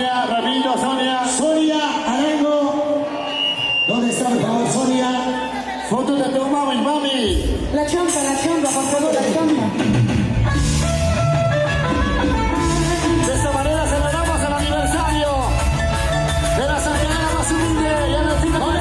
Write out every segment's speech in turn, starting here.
Rapidito, Sonia. Sonia Arango. ¿Dónde está, por favor, Sonia? Foto de tu mami, mami. La chompa, por favor, la chompa. De esta manera celebramos el aniversario de la santanera más humilde y en el fin de semana.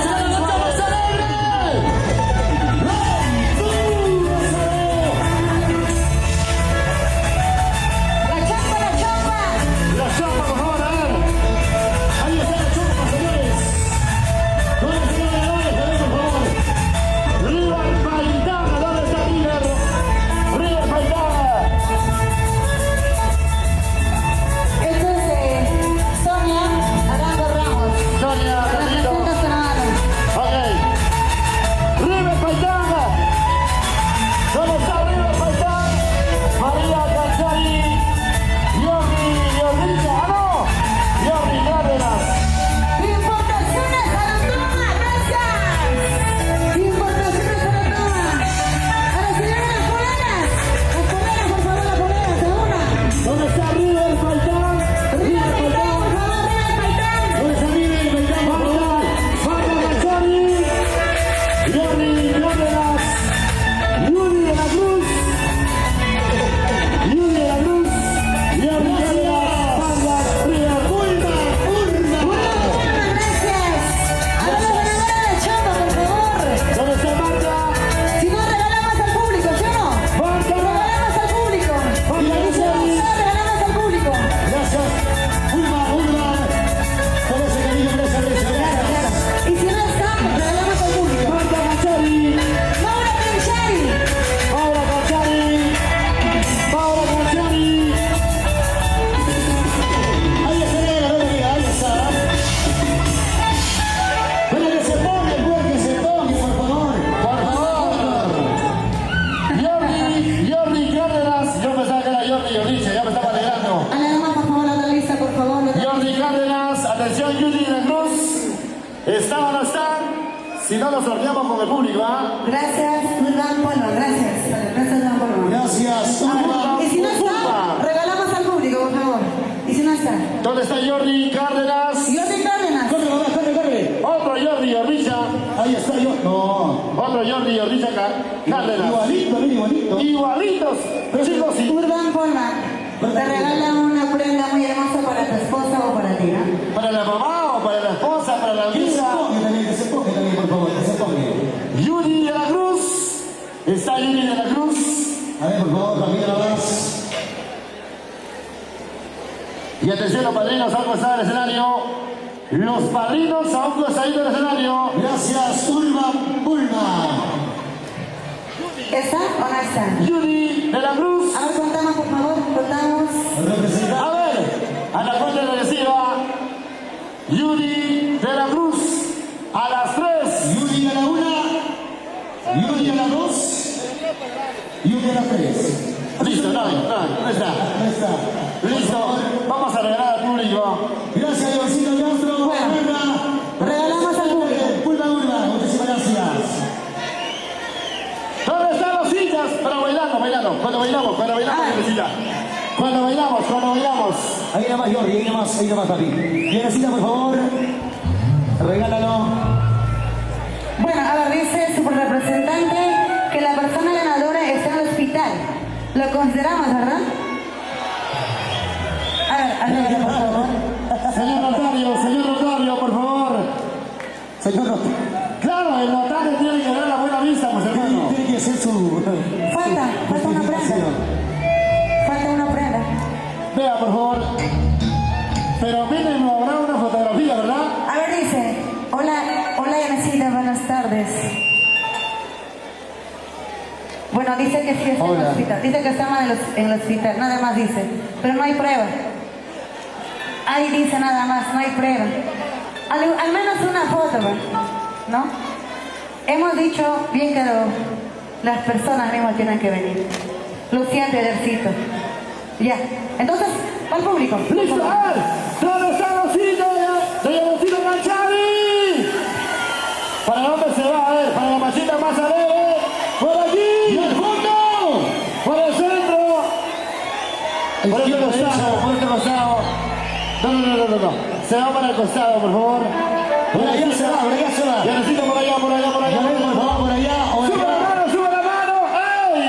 Atención, Judy de la Cruz. ¿Están o no están? Si no, los sorteamos con el público, ¿ah? Gracias, Dan Polo, gracias. Gracias, Dan Polo. Gracias, Y si no está, regalamos al público, por favor. Y si no está. ¿Dónde está Jordi Cárdenas? Jordi Cárdenas. Corre, mamá, corre. Otro Jordi Orricha. Ahí está yo. No. Otro Jordi Orricha Cárdenas. Igualito, igualito. Igualitos. Chicos, sí. Urban Polman, te regala una prenda muy hermosa para tu esposa o para ti, ¿no? Para la mamá o para la esposa, para la Que se hija. ponga también, por favor, que se ponga. Judy de la Cruz. Está Judy de la Cruz. A ver, por favor, también nada más. Y atención, los padrinos aún están en el escenario. Los padrinos aún están en el escenario. Gracias, Ulma. ¿Está o no está? Judy de la Cruz. A ver, contamos, por favor, contamos. Representante. A ver, a la cuenta regresiva. Judy de la Cruz. A las 3. Yuri a la 1. Yuri a la 2. Yuri a la 3. Listo, no está. No está. Listo, vamos a regalar al público. Gracias, Diosito Castro. Bueno, regalamos al público. Ulma, muchísimas gracias. ¿Dónde están los sillas? Pero bailando. Cuando bailamos, Teresita. Cuando bailamos. Ahí nada más, Jordi, ahí nada más, papi. Teresita, por favor. Regálalo. Bueno, a ver, dice su representante que la persona ganadora está en el hospital. Lo consideramos, ¿verdad? A ver, arregla, por favor. Señor notario, por favor. Señor Roto. Claro, el notario tiene que dar la buena vista, pues hermano. Tiene que hacer su... Falta una prenda. Falta una prenda. Vea, por favor. Pero mínimo habrá una fotografía, ¿verdad? A ver, dice, hola Yanecita, buenas tardes. Bueno, dice que sí está en el hospital. Dice que está en el hospital, nada más dice. Pero no hay prueba. Ahí dice nada más, no hay prueba. Al menos una foto, ¿no? Hemos dicho bien que las personas mismas tienen que venir. Lo siento, Edercito. Ya. Entonces, al público. ¡Listo! ¡A ver! ¿Dónde están los sillas de Yancito Canchari? ¿Para dónde se va? A ver, para la machita más alegre. ¡Por aquí! ¡Y al fondo! ¡Por el centro! Por este costado. No. no. Se va para el costado, por favor. Por allá se va, por allá se va. Ya necesito por allá, por allá, por allá. Ya ven, por favor, por allá. O ¡Sube la allá. mano, sube la mano! ¡Ay!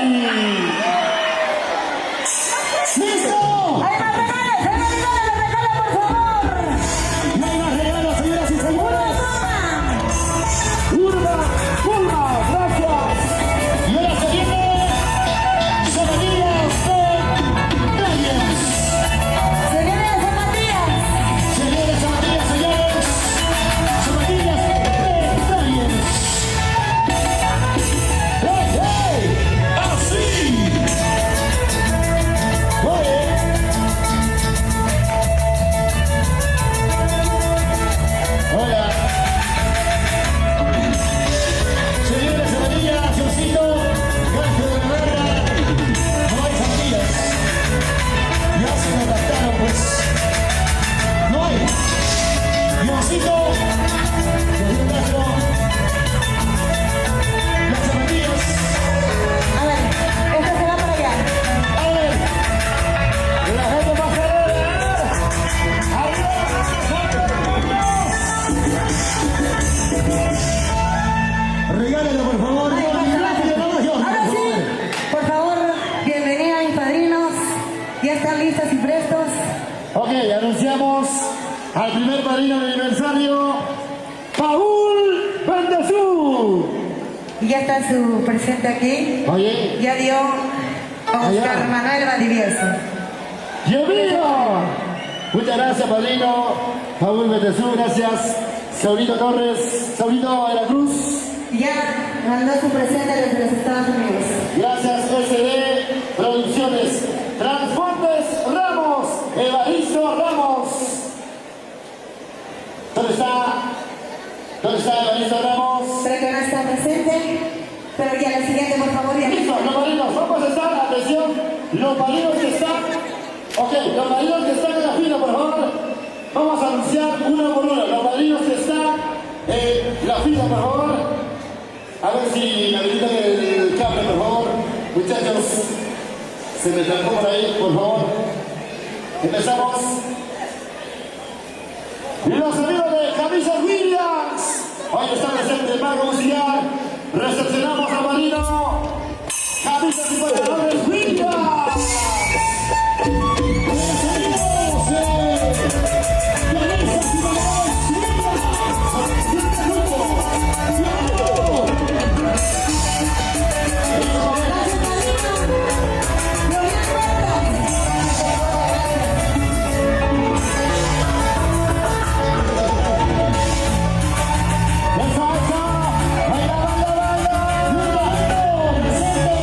¡Listo! ¡Hay más regalos! ¡Hay más regalos! ¡Los regalos, por favor! No hay más regalos, señoras y ¡Una señores. toma! Urba, gracias. Y ahora se viene Zapatillas de Dragons. ¡Se vienen las zapatillas! Se viene Zapatillas, señores. Zapatillas de Dragons. ¡Hey, hey! ¡Así! Oye. Hola. Señores, zapatillas, Diosito, gracias de verdad. No hay zapatillas. Ya se me adaptaron, pues. No hay. Diosito, un brazo. Las zapatillas. A ver, esta se va para allá. A ver. La gente más alegre. Regálalo, por favor. Ay, Rápido, vamos, Dios, ahora por sí, favor. por favor, bienvenida mis padrinos. Ya están listos y prestos. Ok, anunciamos al primer padrino de aniversario, Paul Bendezú. Y ya está su presente aquí. Oye, Ya dio Oscar Allá. Manuel Valdivieso. Dios mío. Muchas gracias, padrino. Paul Bendezú, gracias. Saurito Torres, Saurito de la Cruz. Ya mandó su presente desde los Estados Unidos. Gracias, SD Producciones. Transportes Ramos, Evaristo Ramos. ¿Dónde está? ¿Dónde está Evaristo Ramos? Pero que no está presente. Pero ya la siguiente, por favor, ya. Listo, los marinos, vamos a estar, atención, los marinos que están, ok, los marinos que están en la fila, por favor, vamos a anunciar uno por uno, los marinos que están en la fila, por favor, a ver si me habilitan el cable, por favor, muchachos, se me trancó por ahí, por favor, empezamos. Los amigos de Camisas Williams, hoy está presente el Mago Musical, recepcionamos a Marino, Camisas y Pantalores Williams. ¡La salsa! ¡Baila, baila, baila! ¡Presente!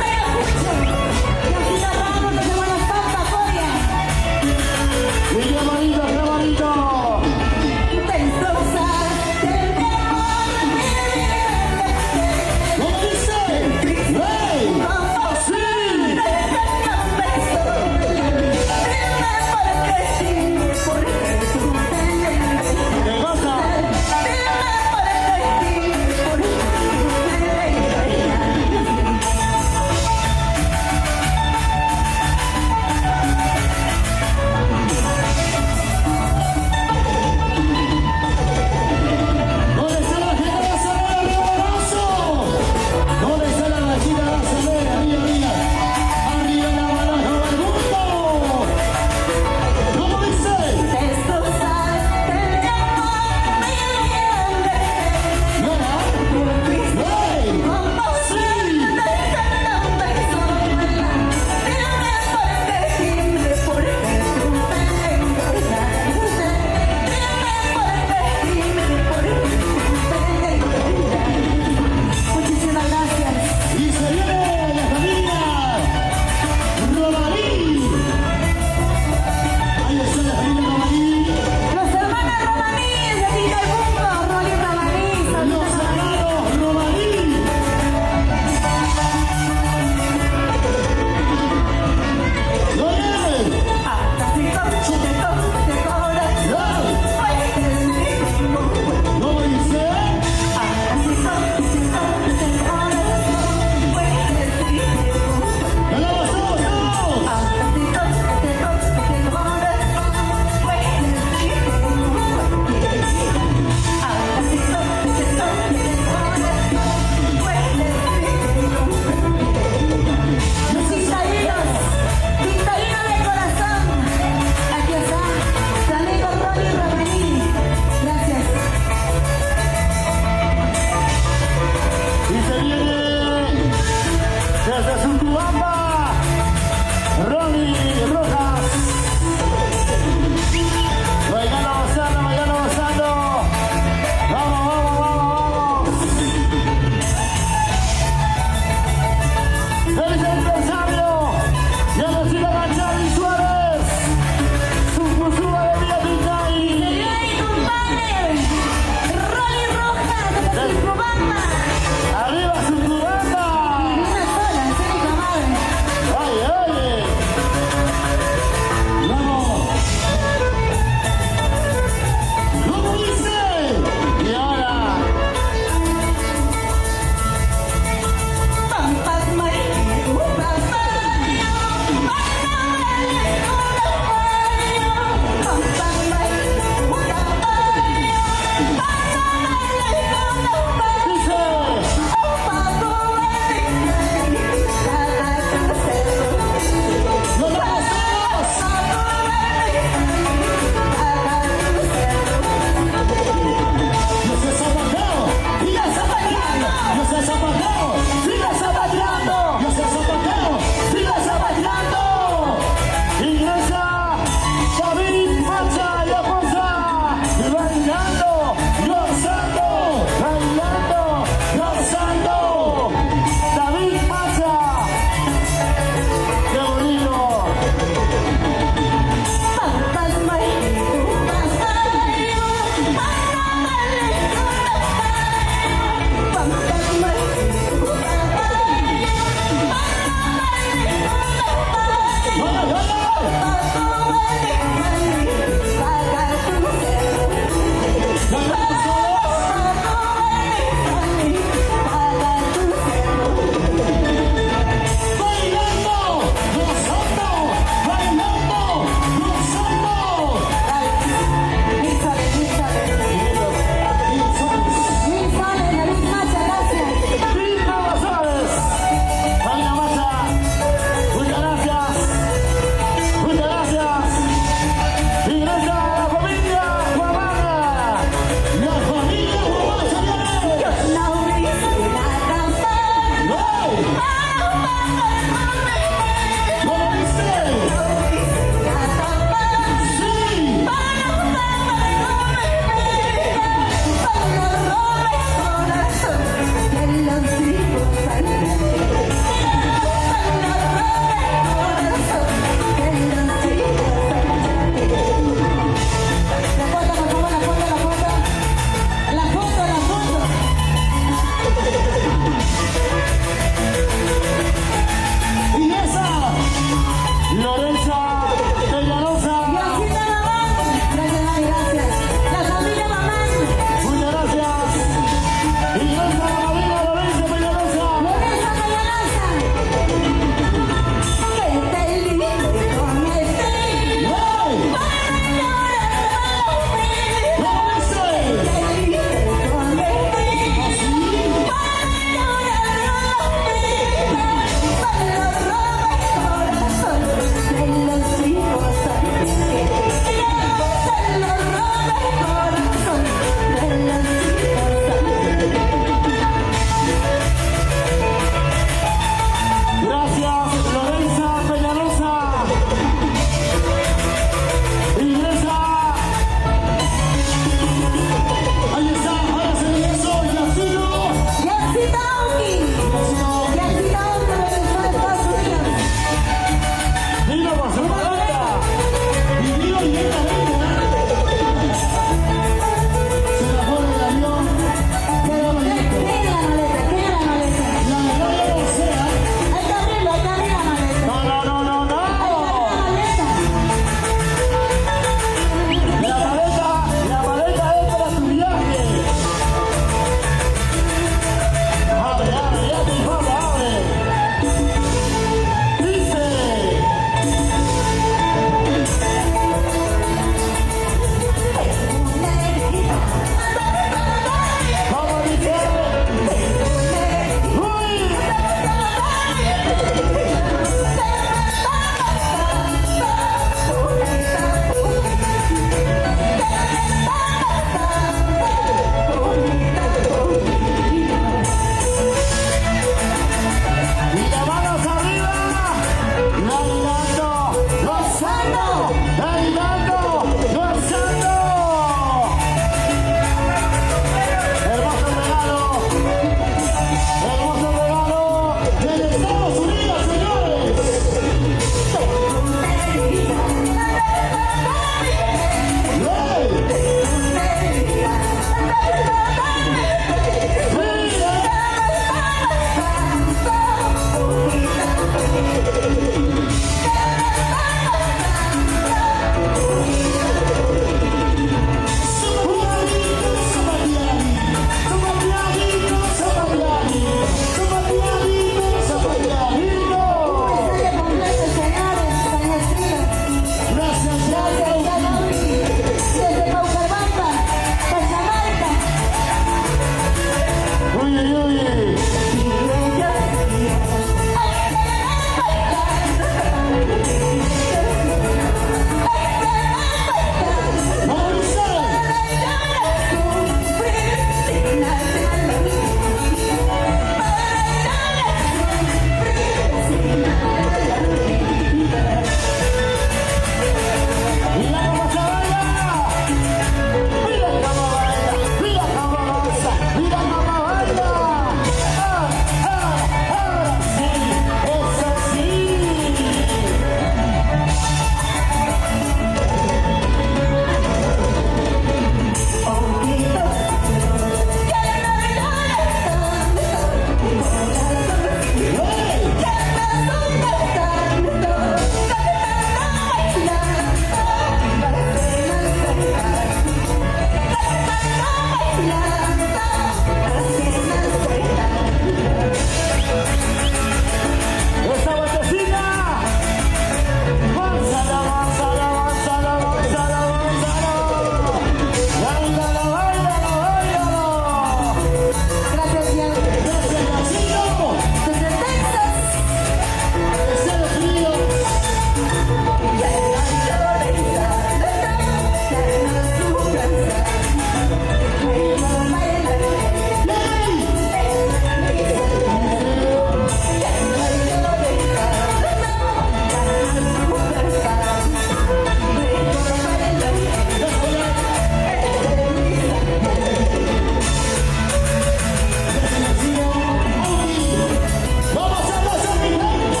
Vamos a pasar mi tiempo.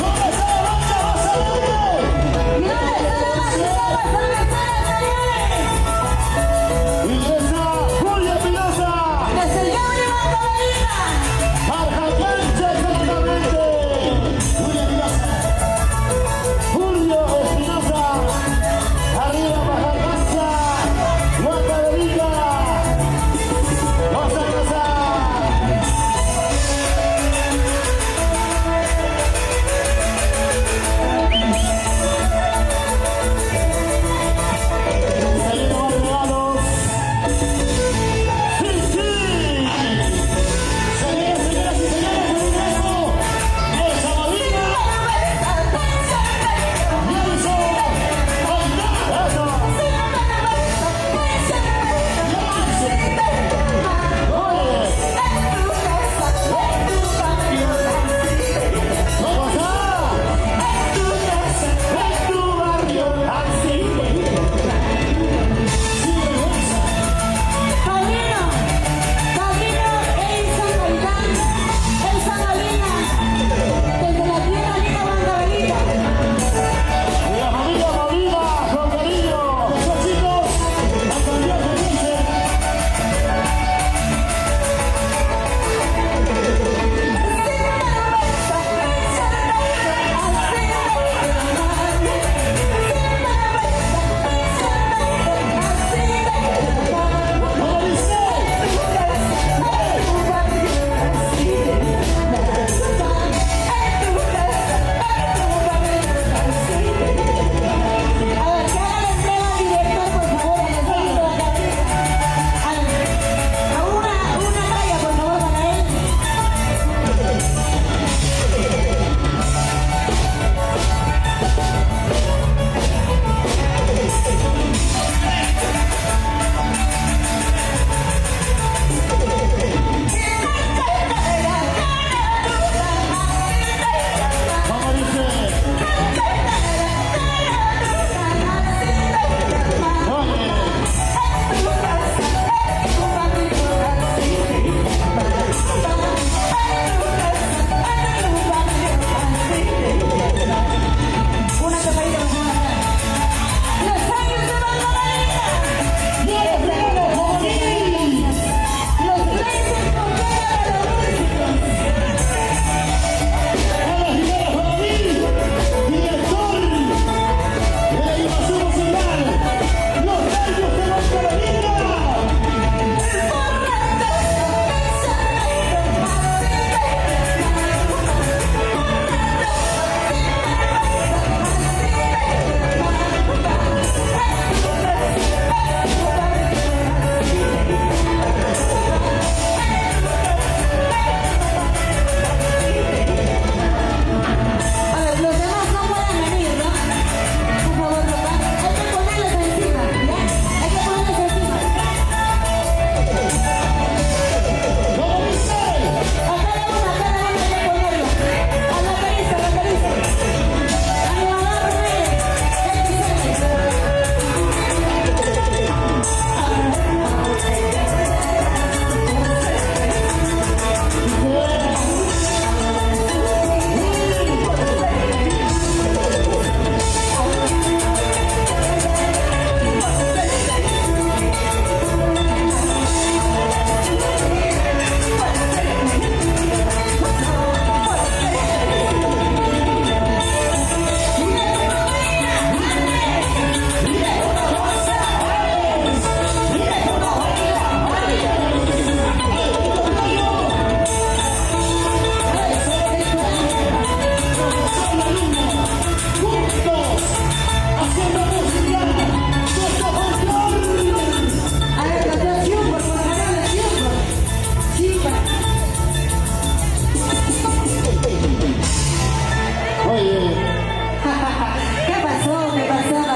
¿Cómo está la banda? ¡Vas a ver!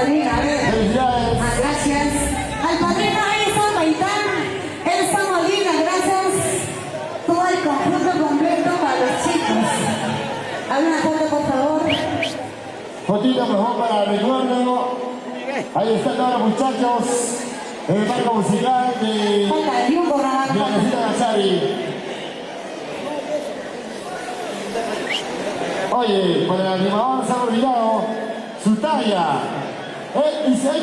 madrina. A ver. Felicidades. Ah, gracias. Al padrino, ahí está Maitán. Él está Molina, gracias. Todo el conjunto completo para los chicos. Haz una foto, por favor. Fotito, por favor, para el recuerdo. Ahí están ahora, muchachos. El marco musical de Falta el Jumbo, nada la más. Rosita Nazari. Oye, para el animador se ha olvidado su talla. XXXXL.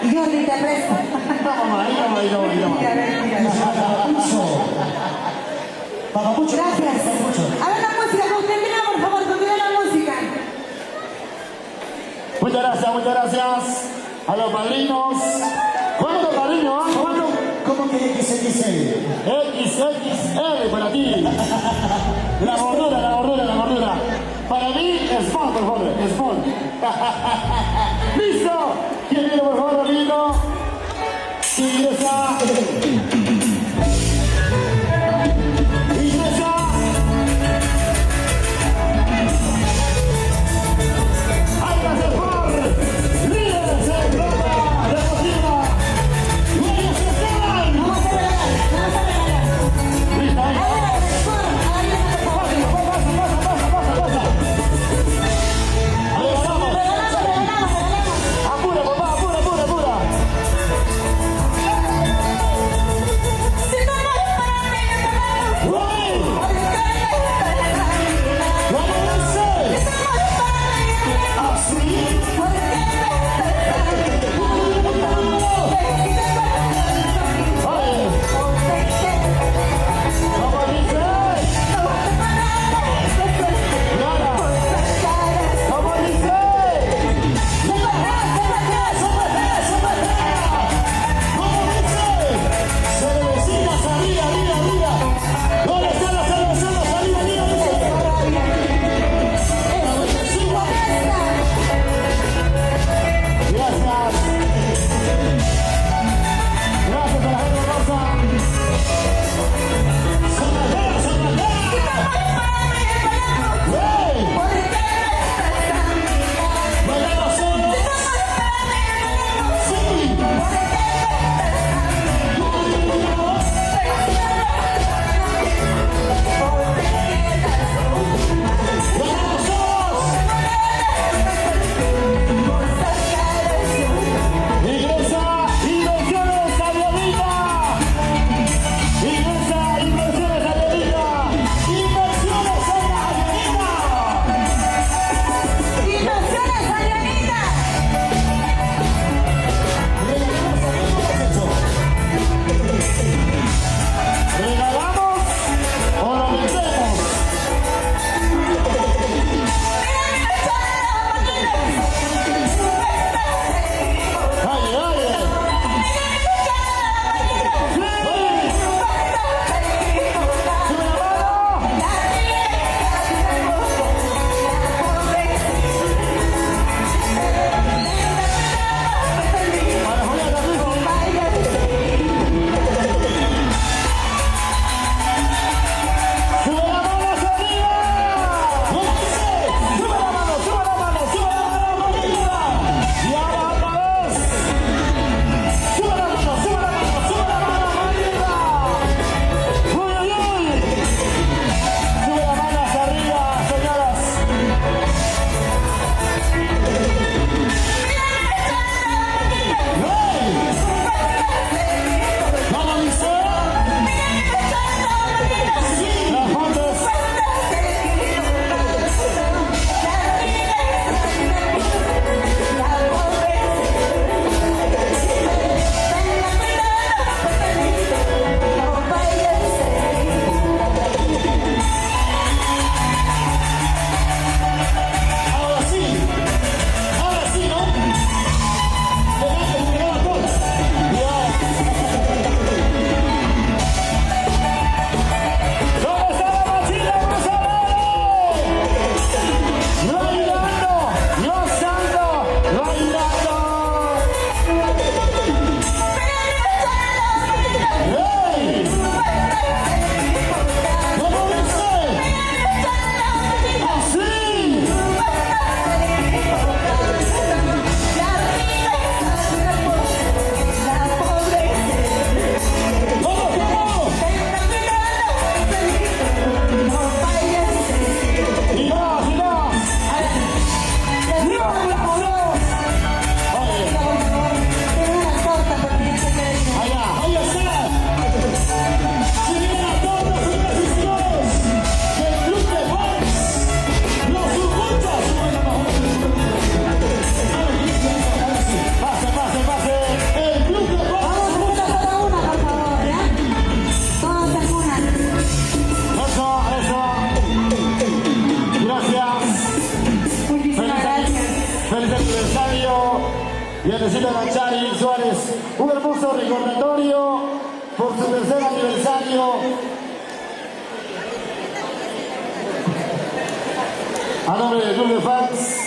Y yo ni te presto. Papapucho. Gracias. A ver la música, continúa, por favor, continúa la música. Muchas gracias a los padrinos. ¿Cuánto cariño? ¿Cuánto? ¿Cómo que XXL? XXL para ti. La gordura. Para mí, Small, por favor, Small. ¡Listo! ¿Quién viene, por favor, rapidito? Ingresa. ¡Hay que hacer por líderes en Europa Deportiva! ¡Luego se quedan! Vamos a regalar, vamos a regalar. ¡Listo! A ver, por favor. ¡Pasa! ¡Ahí estamos! Regalamos. ¡Apura, papá! ¡Apura! aniversario. Vianecita Ganchari Suárez, un hermoso recordatorio por su tercer aniversario. A nombre del Club de Fans,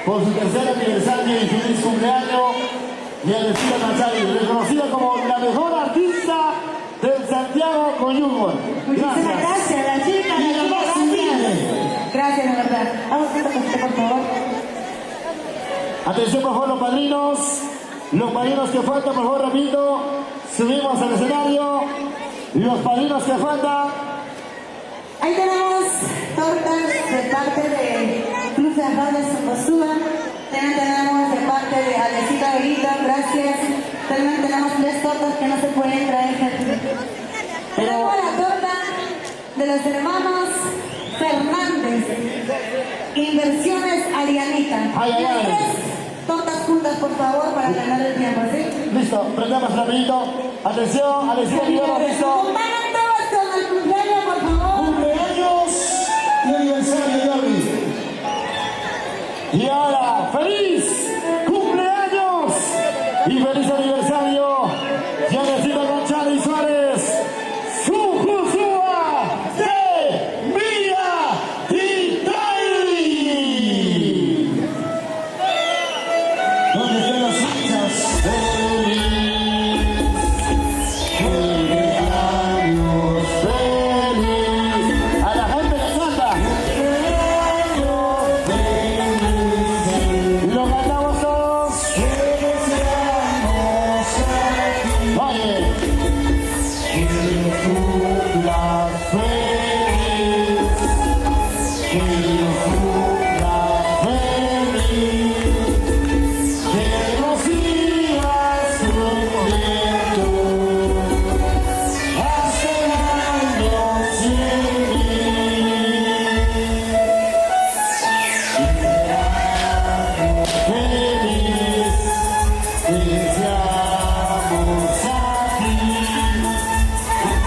por su tercer aniversario y feliz cumpleaños, Vianecita Ganchari, reconocida como la mejor artista del Santiago Coyungo. Muchísimas gracias, la chica, gracias. Gracias, de verdad. Vamos a hacer por favor. Atención, por favor, los padrinos que faltan, por favor, repito, subimos al escenario. Los padrinos que faltan. Ahí tenemos tortas de parte de Club de Arroz de Socosúa. También tenemos de parte de Alecita Verita, gracias. También tenemos 3 tortas que no se pueden traer. Tenemos la torta de los hermanos Fernández, Inversiones Arianita. Ay, ay, Las ay. 3 tortas juntas, por favor, para ganar el tiempo, ¿sí? Listo, prendamos rapidito. Atención, Alecita Verita, listo. Acompañan todos con el cumpleaños, por favor. Cumpleaños y aniversario, Jordi. Y ahora, feliz cumpleaños y feliz aniversario, Vianecita Ganchari Suárez, Sujusúa de Villa Titay. ¿Dónde están las fichas? Cumpleaños feliz. A la gente que canta. Lo cantamos todos. Oye. La feliz. La feliz. Que nos sigas cumpliendo hasta el año 100.000. Feliz, deseamos a ti.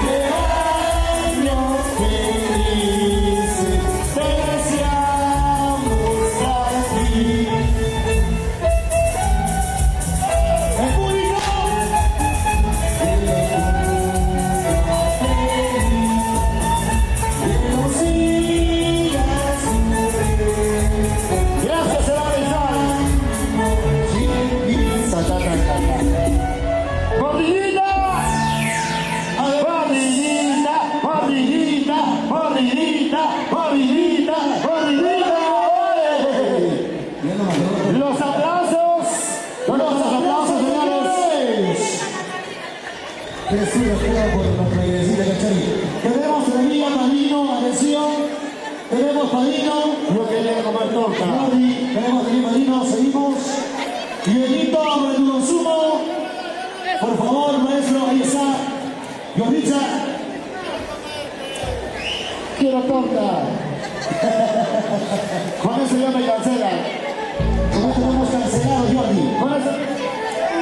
Cumpleaños felices, deseamos a ti. ¡El público! Que nos sigas cumpliendo. Gracias, Sebastián. ¡Mordidita! ¡Mordidita! ¡Mordidita! ¡Mordidita! ¡Mordidita! ¡Mordidita! Los aplausos, los aplausos, señores. Crecido por nuestra Vianecita Ganchari. Tenemos todavía padrino, atención. Tenemos padrino. Yo quería comer torta. Jordi, tenemos también padrino, seguimos. Dieguito, para tu consumo. Por favor, maestro, ahí está. Jordicha. Quiero torta. Con eso ya me cancela. Como tenemos cancelado, Jordi. Con eso.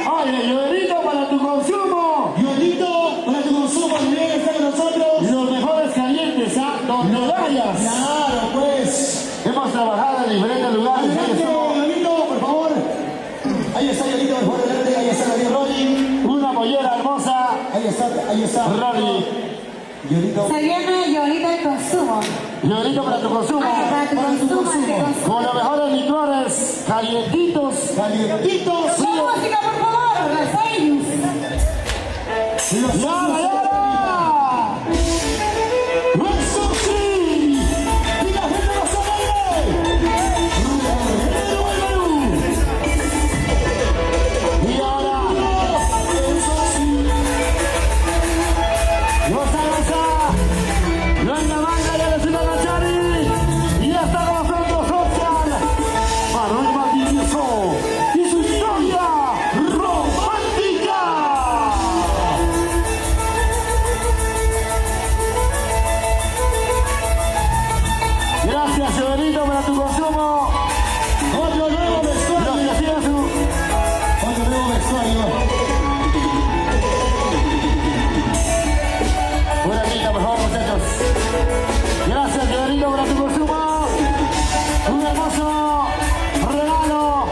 Oye, lloverito para tu consumo. Jorgito, para tu consumo, también está con nosotros. Los mejores calientes, ¿ah? Donde vayas. Claro, pues. Hemos trabajado en diferentes lugares. Adelante, Jorgito, por favor. Ahí está Jorgito, por favor, adelante. Ahí está María Rolly. Una mollera hermosa. Ahí está. Rolly. Jorgito. Se viene Llorita de consumo. Lloverito para tu consumo. Ay, para tu consumo, que Con consumo. los mejores licores calientitos. Calientitos. Con música, por favor, las Airius. ¡Yara, yara! ¡Eso sí! ¡Y la gente lo sabe! Y ahora, los avanza, no en la banda de Alecita Ganchari, y ya está con nosotros Oscar Manuel Martínez y su historia romántica. Gracias, Severito, para tu consumo. Otro nuevo vestuario. Los que sigan su... Otro nuevo vestuario. Buena vida, por favor, muchachos. Gracias, Severito, para tu consumo. Un hermoso regalo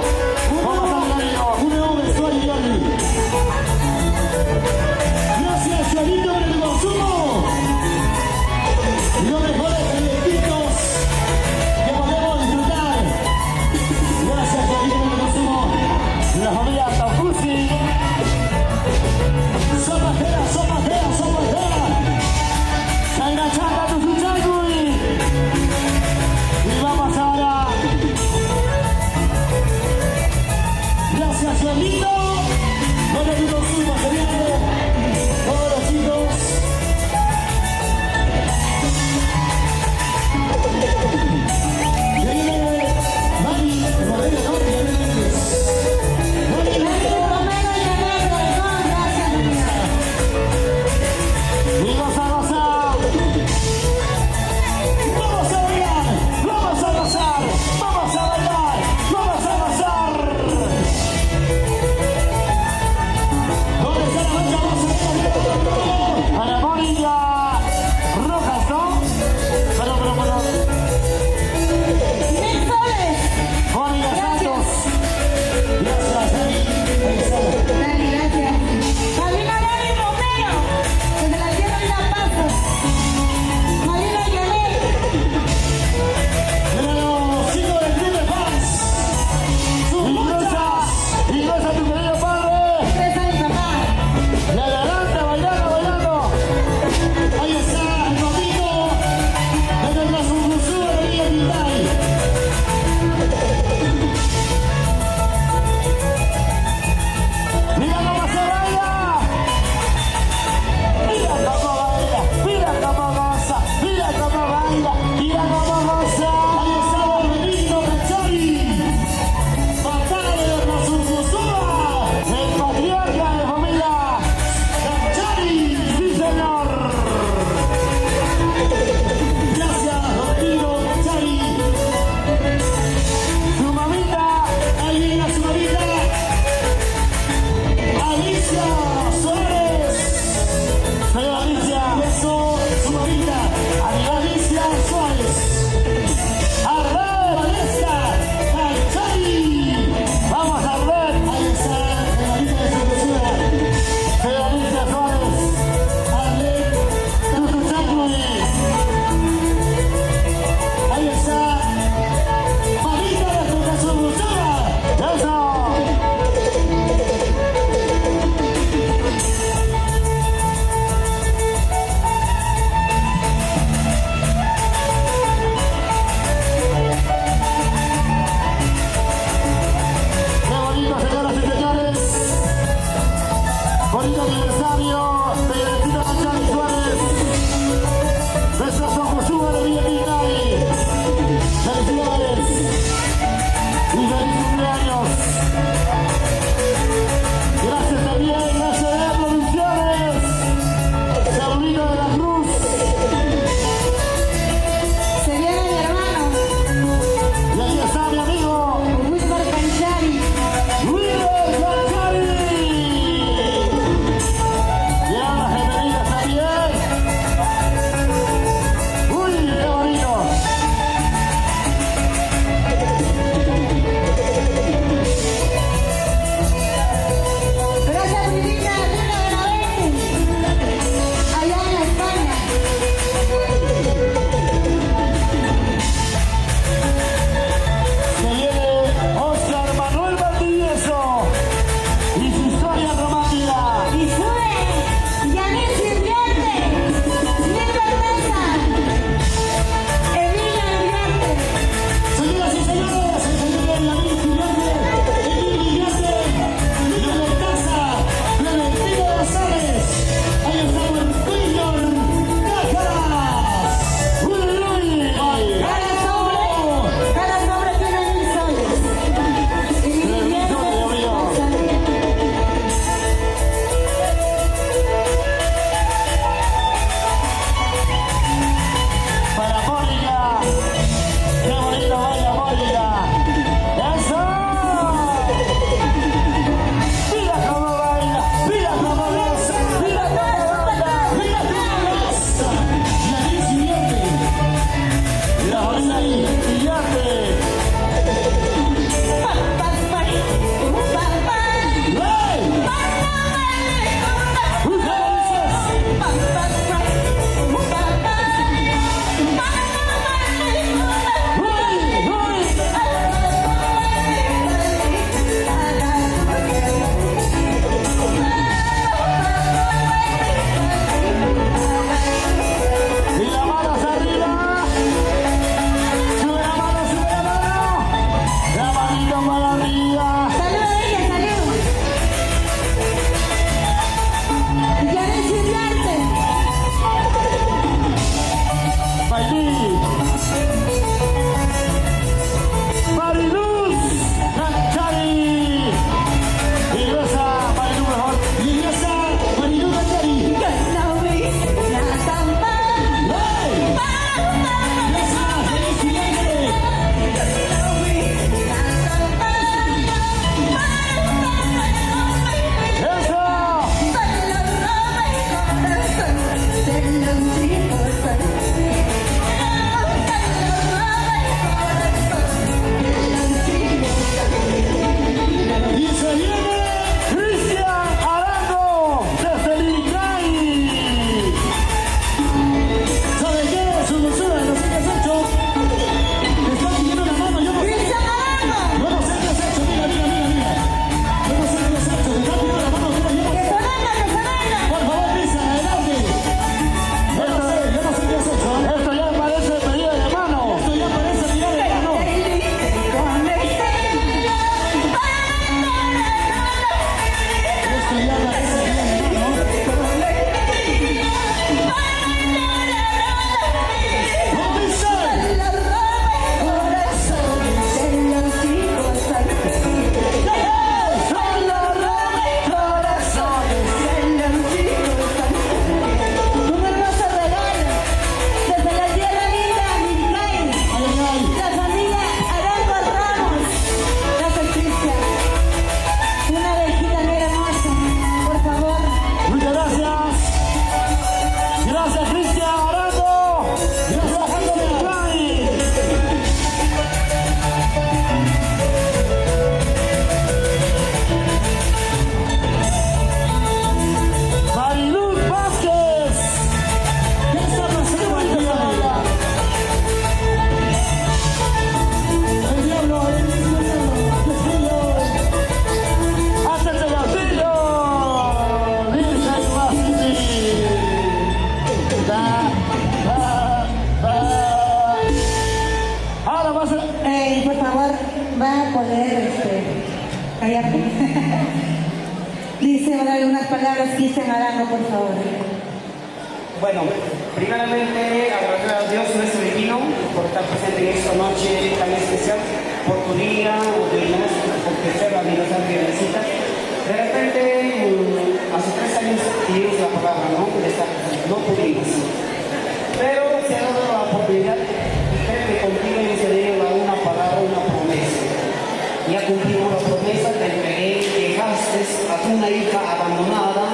poder callarme. Dice ahora algunas palabras, Cristian Arango, por favor. Bueno, primeramente agradecer a Dios nuestro divino por estar presente en esta noche tan especial, por tu día o de mes, porque sea la aniversario de visita. De repente, hace 3 años tuvimos la palabra, ¿no? De estar presente, no pudimos. Pero se ha dado la oportunidad y creo que contigo hemos tenido una palabra, una promesa. Ya cumplimos la promesa, te entregué, dejaste a una hija abandonada,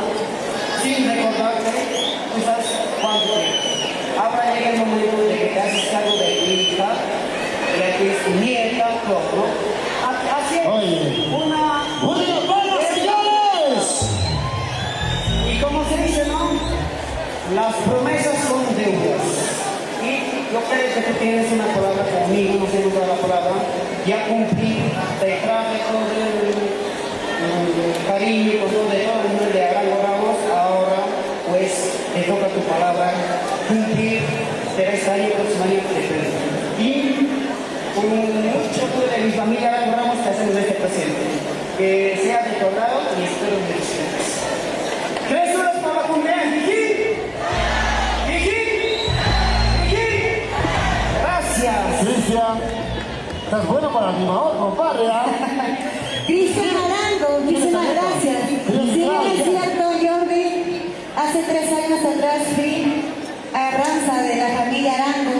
sin recordarte, tú sabes cuánto tiempo. Ahora llega el momento de que te haces cargo de tu hija, de tu nieta, todo, ¿no? Así es, una... ¡Buenos señores! Y como se dice, ¿no? Las promesas son deudas. Y yo creo que tú tienes una palabra conmigo, no sé la palabra, ya cumplí, te traje todo el cariño y con todo el de Arango Ramos, ahora pues te toca tu palabra cumplir 3 años aproximadamente de perdón. Y con mucho de mi familia Arango Ramos te hacemos este presente. Que sea recordado y espero que ustedes. 3 horas para la cumpleaños, Vicky. Gracias. Cristian, estás bueno para el animador, compadre, ¿ah? Cristian Arango, muchísimas gracias. Si bien es cierto, Jordi, hace 3 años atrás fui a Ranza de la familia Arango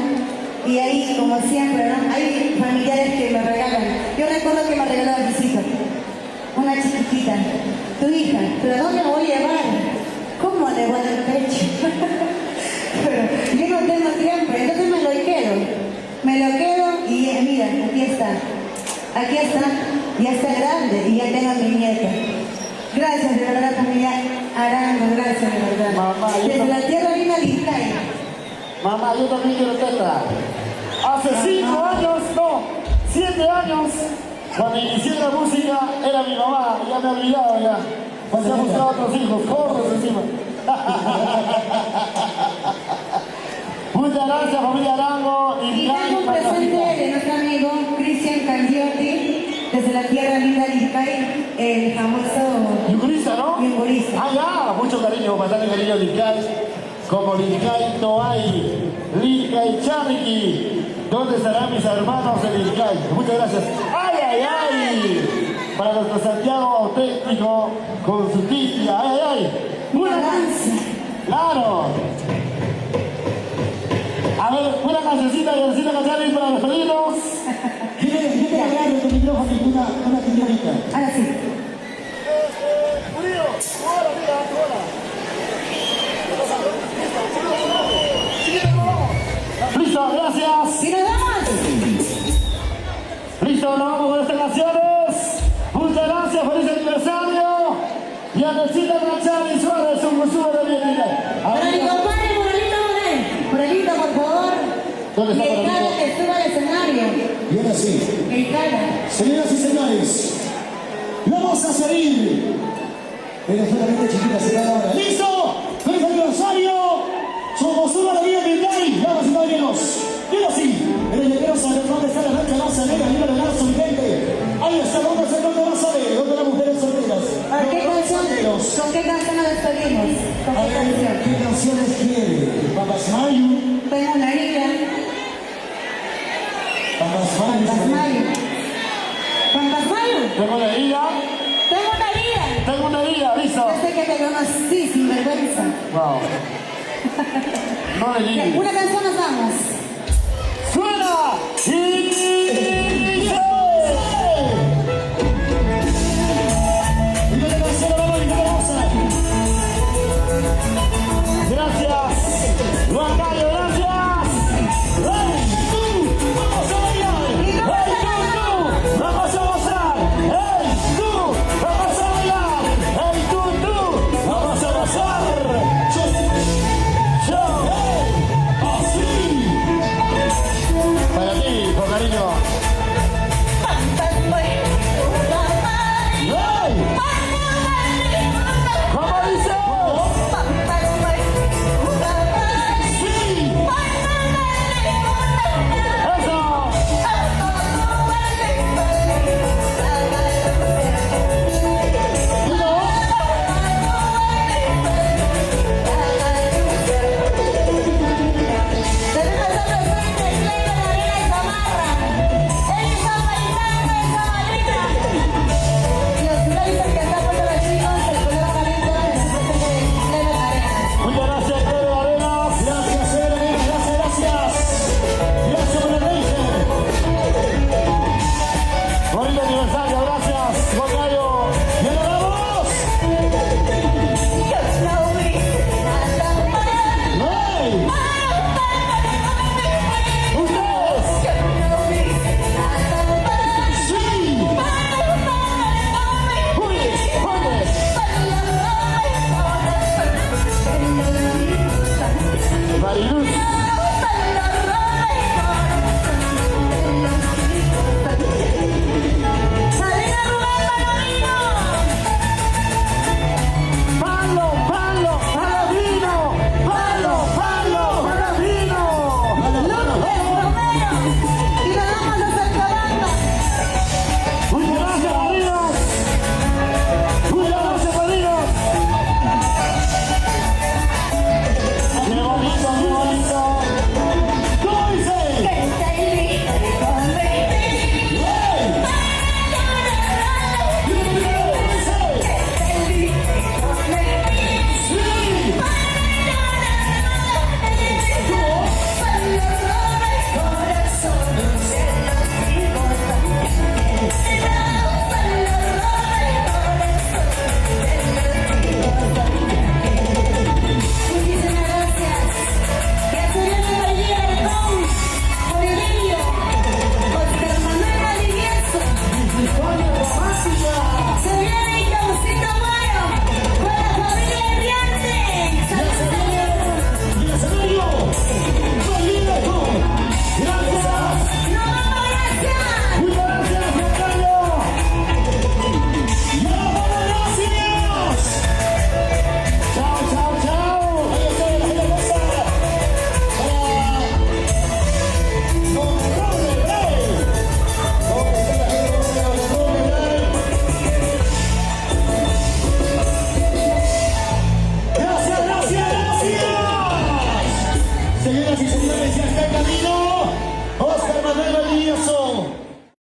y ahí, como siempre, ¿no? Hay familiares que me regalan. Yo recuerdo que me regalaron visita, una chiquitita, tu hija, pero ¿a dónde la voy a llevar? ¿Cómo le voy a dar el pecho? Pero yo no tengo tiempo, entonces me lo quedo y mira, aquí está, ya está grande y ya tengo mi nieta. Gracias de verdad, familia Arango, gracias de verdad. Mamá, desde la tierra linda de Icay. Mamá, yo también quiero teta. Hace 5 años, no, 7 años, cuando inicié la música, era mi mamá, ya me ha olvidado ya. Se ha buscado otros hijos, corros encima. Muchas gracias, familia Arango. Y tengo un presente de nuestro amigo Cristian Candiotti, desde la tierra linda de Icay, el famoso Yungurista, ¿no? Yungurista. Ah, ya, mucho cariño, bastante cariño a Licay. Como Licay no hay, Licay Chaniki. ¿Dónde estarán mis hermanos de Licay? Muchas gracias. ¡Ay, ay, ay! Para nuestro Santiago auténtico, con su tibia. ¡Ay, ay, ay! Una danza. ¡Claro! A ver, una cancioncita y recita Cachari para despedirnos. ¿Quién te agarra tu micrófono y una señorita? Ahora sí. Murillo, ahora, mira, ahora. Listo, gracias. ¡Y nos vamos! Listo, nos vamos con estas canciones. Muchas gracias, feliz aniversario. Y a Necita Cachari Suárez, un consumo de bienvenida. Para mi compadre Morelito, por favor. ¿Dónde está que Morelito? cada que suba al escenario. Bien así. Que cada. Señoras y señores, vamos a salir. Pero solamente chiquitas se van ahora. ¡Listo! ¡Feliz aniversario! Somos una alegría de Icay. Vamos a irnos. Bien así. Pero yo quiero saber dónde está la rancha más alegre, libre de marzo, mi gente. Ahí está, ¿dónde está? ¿Dónde vas a ver? ¿Dónde las mujeres solteras? ¿Con qué canción nos despedimos? ¿Con A qué ver, canción? ¿qué canciones quiere? Papas Mayu. Tengo una herida. Papas Mayu. Pasmayo. ¿Con Pasmayo? Tengo una herida. Tengo una herida. Tengo una herida, listo. Yo sé que te conocí sin vergüenza. Wow. No le digas. Una canción nos damos. ¡Suena! ¡Y dice! Gracias, Huancayo, gracias. ¡Hey, tú! ¡Vamos a bailar! ¡Hey, tú! ¡Vamos a gozar! ¡Hey, tú! ¡Vamos a bailar! ¡Hey, tú! ¡Vamos a gozar! ¡Yo! ¡Así! Para ti, con cariño. ¡Hey! ¿Cómo dice? ¡Sí! ¡Eso! 30 aniversario.